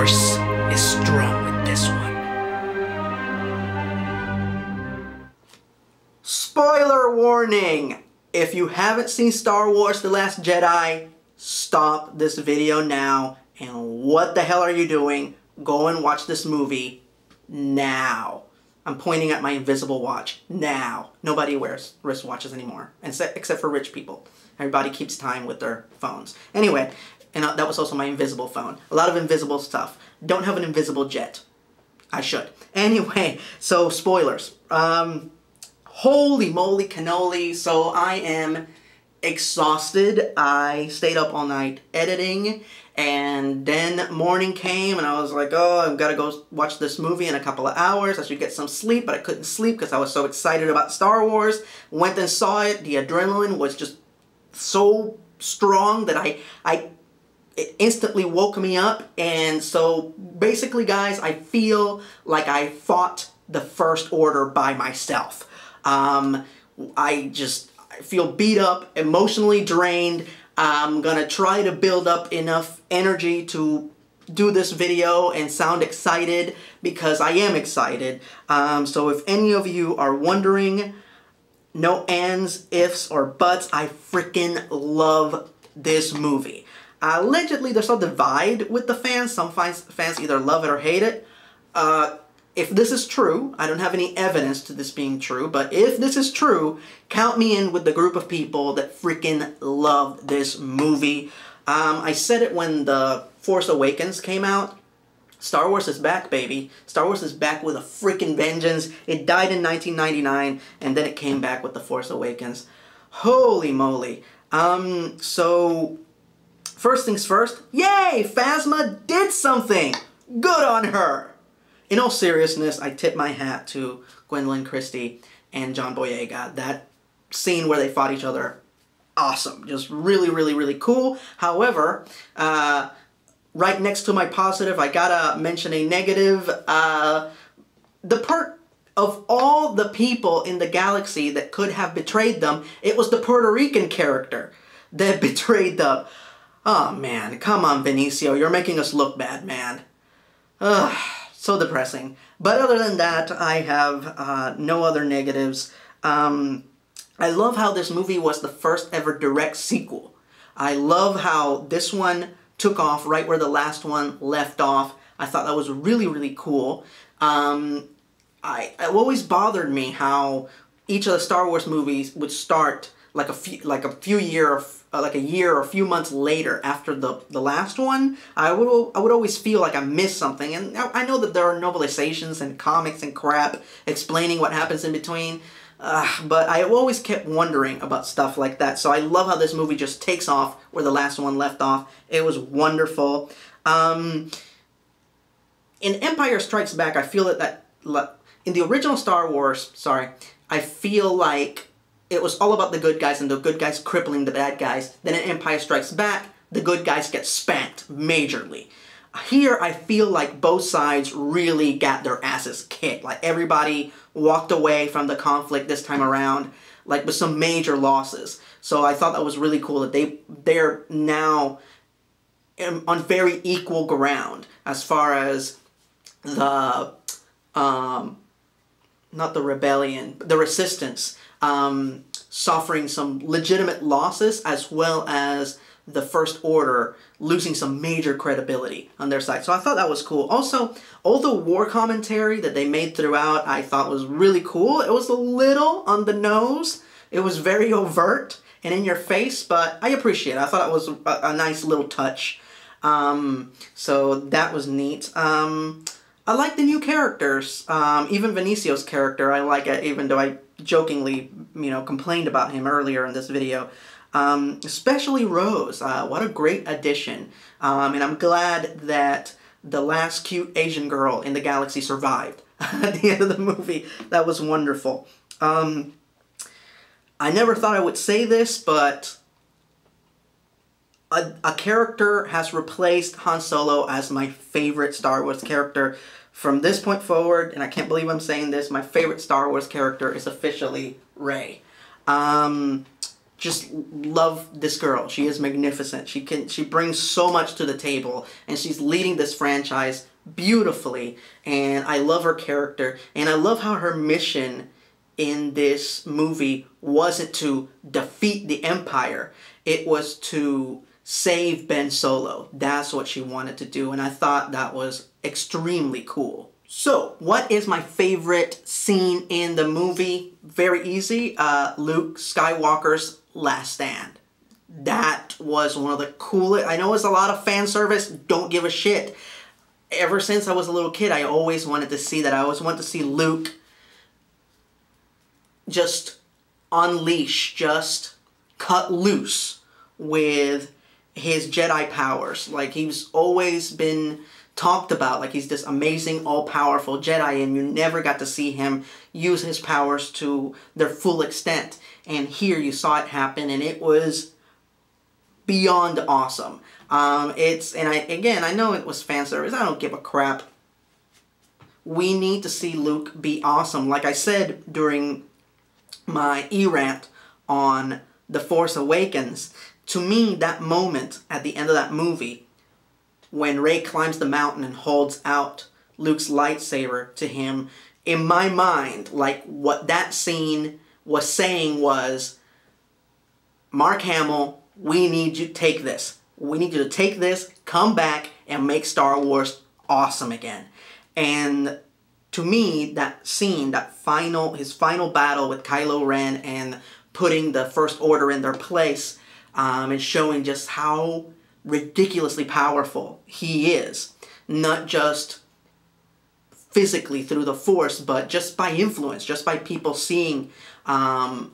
Force is strong with this one. Spoiler warning! If you haven't seen Star Wars The Last Jedi, stop this video now. And what the hell are you doing? Go and watch this movie now. I'm pointing at my invisible watch. Now. Nobody wears wristwatches anymore, except for rich people. Everybody keeps time with their phones. Anyway, and that was also my invisible phone. A lot of invisible stuff. Don't have an invisible jet. I should. Anyway, so spoilers. Holy moly cannoli. So I am exhausted. I stayed up all night editing, and then morning came and I was like, oh, I've got to go watch this movie in a couple of hours. I should get some sleep, but I couldn't sleep because I was so excited about Star Wars. Went and saw it. The adrenaline was just so strong that it instantly woke me up. And so basically, guys, I feel like I fought the First Order by myself. I feel beat up, emotionally drained. I'm gonna try to build up enough energy to do this video and sound excited, because I am excited. So if any of you are wondering, no ands, ifs, or buts, I freaking love this movie. Allegedly, there's a divide with the fans. Some fans either love it or hate it. If this is true, I don't have any evidence to this being true, but if this is true, count me in with the group of people that freaking love this movie. I said it when The Force Awakens came out. Star Wars is back, baby. Star Wars is back with a freaking vengeance. It died in 1999, and then it came back with The Force Awakens. Holy moly. So, first things first, yay! Phasma did something! Good on her! In all seriousness, I tip my hat to Gwendolyn Christie and John Boyega. That scene where they fought each other, awesome. Just really, really, really cool. However, right next to my positive, I gotta mention a negative. The part of all the people in the galaxy that could have betrayed them, it was the Puerto Rican character that betrayed them. Oh man, come on, Benicio, you're making us look bad, man. Ugh. So depressing. But other than that, I have no other negatives. I love how this movie was the first ever direct sequel. I love how this one took off right where the last one left off. I thought that was really, really cool. It always bothered me how each of the Star Wars movies would start like a year or a few months later after the last one. I would always feel like I missed something, and I know that there are novelizations and comics and crap explaining what happens in between, but I always kept wondering about stuff like that. So I love how this movie just takes off where the last one left off. It was wonderful. In Empire Strikes Back, I feel that in the original Star Wars, I feel like it was all about the good guys and the good guys crippling the bad guys. Then in Empire Strikes Back, the good guys get spanked majorly. Here, I feel like both sides really got their asses kicked. Like, everybody walked away from the conflict this time around, like, with some major losses. So I thought that was really cool that they're now on very equal ground as far as the, not the rebellion, but the resistance, suffering some legitimate losses, as well as the First Order losing some major credibility on their side. So I thought that was cool. Also, all the war commentary that they made throughout, I thought was really cool. It was a little on the nose. It was very overt and in your face, but I appreciate it. I thought it was a nice little touch. So that was neat. I like the new characters. Even Benicio's character, I like it, even though I jokingly, complained about him earlier in this video. Especially Rose. What a great addition. And I'm glad that the last cute Asian girl in the galaxy survived at the end of the movie. That was wonderful. I never thought I would say this, but a character has replaced Han Solo as my favorite Star Wars character. From this point forward, and I can't believe I'm saying this, my favorite Star Wars character is officially Rey. just love this girl. She is magnificent. She brings so much to the table, and she's leading this franchise beautifully, and I love her character, and I love how her mission in this movie wasn't to defeat the Empire. It was to save Ben Solo. That's what she wanted to do, and I thought that was extremely cool. So, what is my favorite scene in the movie? Very easy. Luke Skywalker's last stand. That was one of the coolest. I know it's a lot of fan service. Don't give a shit. Ever since I was a little kid, I always wanted to see that. I always wanted to see Luke just unleash, just cut loose with his Jedi powers. Like, he's always been talked about like he's this amazing, all-powerful Jedi, and you never got to see him use his powers to their full extent. And here you saw it happen, and it was beyond awesome. I know it was fan service. I don't give a crap. We need to see Luke be awesome. Like I said during my E-Rant on The Force Awakens, to me, that moment at the end of that movie, when Rey climbs the mountain and holds out Luke's lightsaber to him, in my mind, like, what that scene was saying was, Mark Hamill, we need you to take this. We need you to take this, come back, and make Star Wars awesome again. And to me, that scene, his final battle with Kylo Ren and putting the First Order in their place, and showing just how ridiculously powerful he is, not just physically through the Force, but just by influence, just by people seeing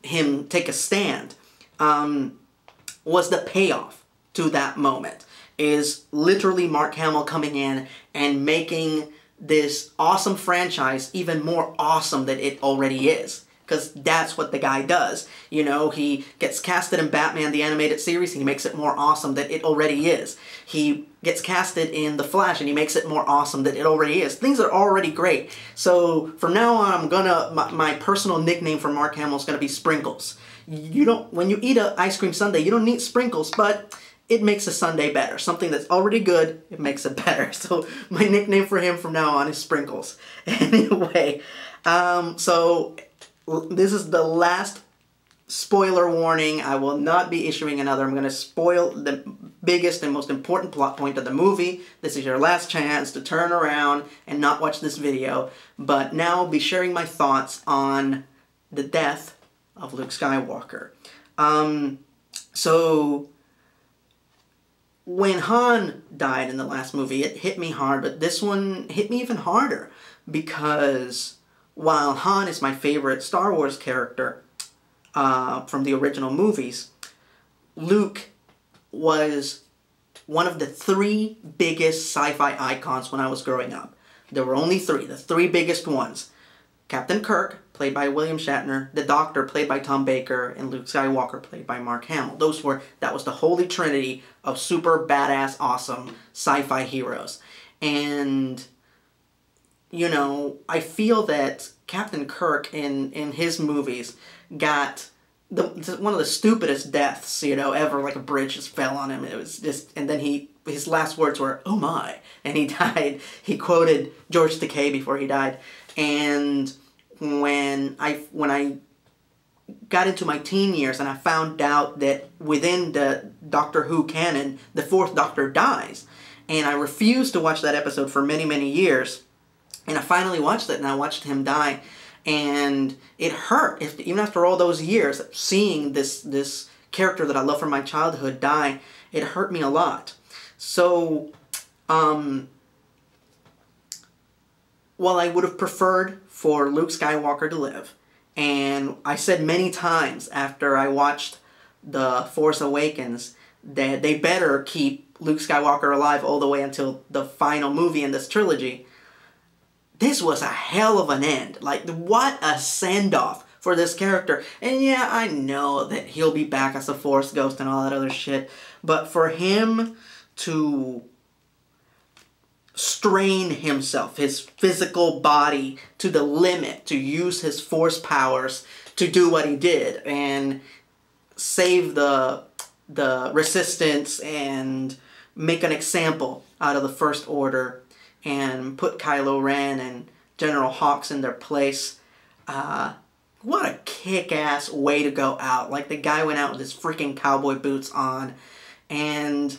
him take a stand, was the payoff to that moment. Is literally Mark Hamill coming in and making this awesome franchise even more awesome than it already is. Because that's what the guy does. You know, he gets casted in Batman the Animated Series and he makes it more awesome than it already is. He gets casted in The Flash and he makes it more awesome than it already is. Things are already great. So from now on, my personal nickname for Mark Hamill is gonna be Sprinkles. When you eat an ice cream sundae, you don't need sprinkles, but it makes a sundae better. Something that's already good, it makes it better. So my nickname for him from now on is Sprinkles. Anyway, this is the last spoiler warning. I will not be issuing another. I'm going to spoil the biggest and most important plot point of the movie. This is your last chance to turn around and not watch this video. But now I'll be sharing my thoughts on the death of Luke Skywalker. So when Han died in the last movie, it hit me hard, but this one hit me even harder because while Han is my favorite Star Wars character from the original movies, Luke was one of the three biggest sci-fi icons when I was growing up. There were only three, the three biggest ones. Captain Kirk, played by William Shatner, the Doctor, played by Tom Baker, and Luke Skywalker, played by Mark Hamill. That was the holy trinity of super badass, awesome sci-fi heroes. And you know, I feel that Captain Kirk in his movies got one of the stupidest deaths, you know, ever. Like a bridge just fell on him. It was just, and then his last words were, "Oh my," and he died. He quoted George Takei before he died. And when I got into my teen years and I found out that within the Doctor Who canon, the fourth Doctor dies, and I refused to watch that episode for many, many years. And I finally watched it, and I watched him die, and it hurt. Even after all those years, seeing this character that I love from my childhood die, it hurt me a lot. So, while I would have preferred for Luke Skywalker to live, and I said many times after I watched The Force Awakens that they better keep Luke Skywalker alive all the way until the final movie in this trilogy, this was a hell of an end. Like, what a send-off for this character. And yeah, I know that he'll be back as a Force ghost and all that other shit, but for him to strain himself, his physical body, to the limit, to use his Force powers to do what he did, and save the Resistance and make an example out of the First Order and put Kylo Ren and General Hawks in their place. What a kick-ass way to go out. Like, the guy went out with his freaking cowboy boots on. And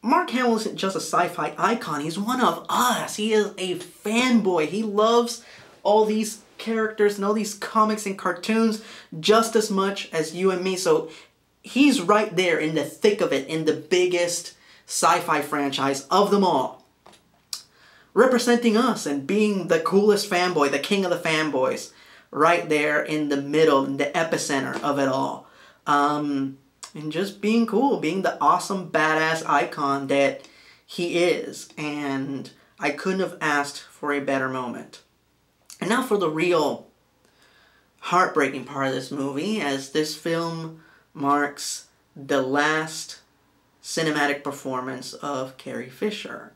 Mark Hamill isn't just a sci-fi icon. He's one of us. He is a fanboy. He loves all these characters and all these comics and cartoons just as much as you and me. So he's right there in the thick of it, in the biggest sci-fi franchise of them all, representing us and being the coolest fanboy, the king of the fanboys, right there in the middle, in the epicenter of it all. And just being cool, being the awesome, badass icon that he is. And I couldn't have asked for a better moment. And now for the real heartbreaking part of this movie, as this film marks the last cinematic performance of Carrie Fisher.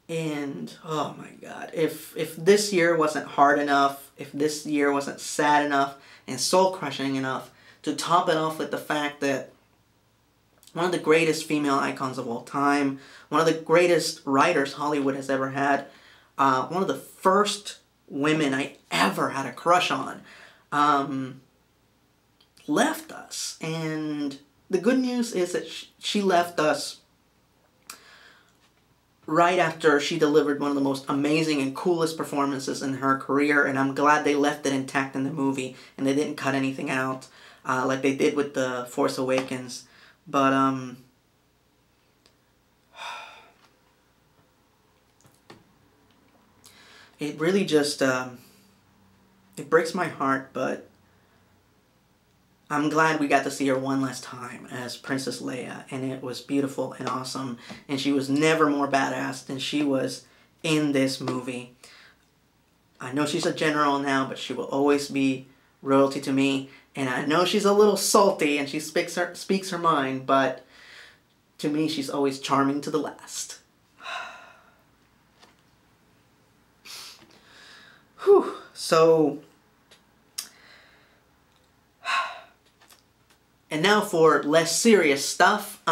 And oh my god, if this year wasn't hard enough, if this year wasn't sad enough and soul-crushing enough to top it off with the fact that one of the greatest female icons of all time, one of the greatest writers Hollywood has ever had, one of the first women I ever had a crush on, left us. And the good news is that she left us right after she delivered one of the most amazing and coolest performances in her career, and I'm glad they left it intact in the movie and they didn't cut anything out like they did with The Force Awakens. But it really just it breaks my heart, but I'm glad we got to see her one last time as Princess Leia, and it was beautiful and awesome, and she was never more badass than she was in this movie. I know she's a general now, but she will always be royalty to me, and I know she's a little salty and she speaks her mind, but to me she's always charming to the last. Whew. So, and now for less serious stuff.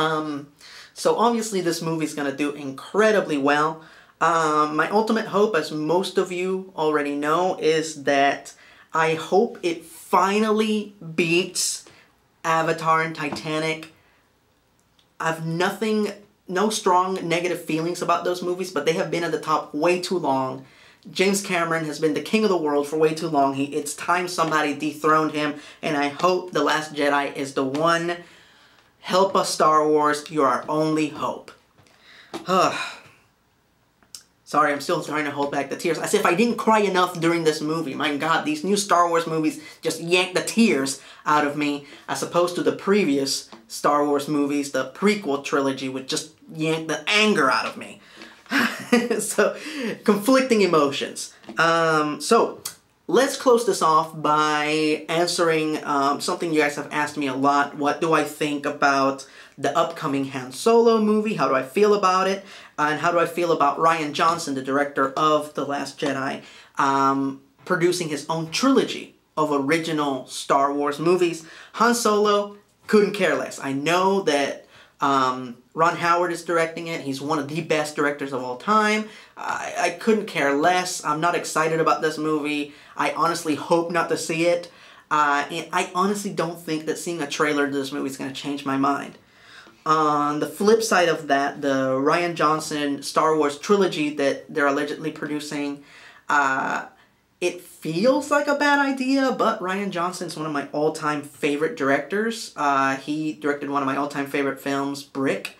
So obviously this movie's gonna do incredibly well. My ultimate hope, as most of you already know, is that I hope it finally beats Avatar and Titanic. I've no strong negative feelings about those movies, but they have been at the top way too long. James Cameron has been the king of the world for way too long. It's time somebody dethroned him, and I hope The Last Jedi is the one. Help us, Star Wars. You're our only hope. Sorry, I'm still trying to hold back the tears. As if I didn't cry enough during this movie. My god, these new Star Wars movies just yank the tears out of me, as opposed to the previous Star Wars movies, the prequel trilogy, would just yank the anger out of me. So, conflicting emotions. So, let's close this off by answering something you guys have asked me a lot. What do I think about the upcoming Han Solo movie? How do I feel about it? And how do I feel about Rian Johnson, the director of The Last Jedi, producing his own trilogy of original Star Wars movies? Han Solo, couldn't care less. I know that Ron Howard is directing it. He's one of the best directors of all time. I couldn't care less. I'm not excited about this movie. I honestly hope not to see it. And I honestly don't think that seeing a trailer to this movie is going to change my mind. On the flip side of that, the Rian Johnson Star Wars trilogy that they're allegedly producing, it feels like a bad idea, but Rian Johnson's one of my all-time favorite directors. He directed one of my all-time favorite films, Brick.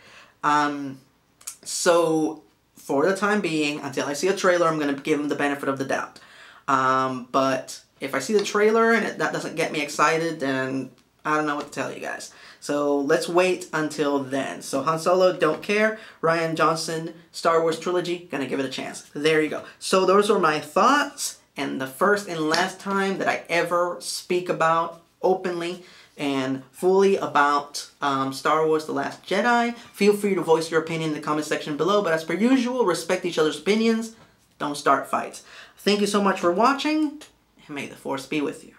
So, for the time being, until I see a trailer, I'm going to give him the benefit of the doubt. But if I see the trailer and that doesn't get me excited, then I don't know what to tell you guys. So let's wait until then. So Han Solo, don't care. Rian Johnson, Star Wars trilogy, gonna give it a chance. There you go. So those are my thoughts, and the first and last time that I ever speak about openly and fully about Star Wars The Last Jedi. Feel free to voice your opinion in the comment section below, but as per usual, respect each other's opinions. Don't start fights. Thank you so much for watching, and may the Force be with you.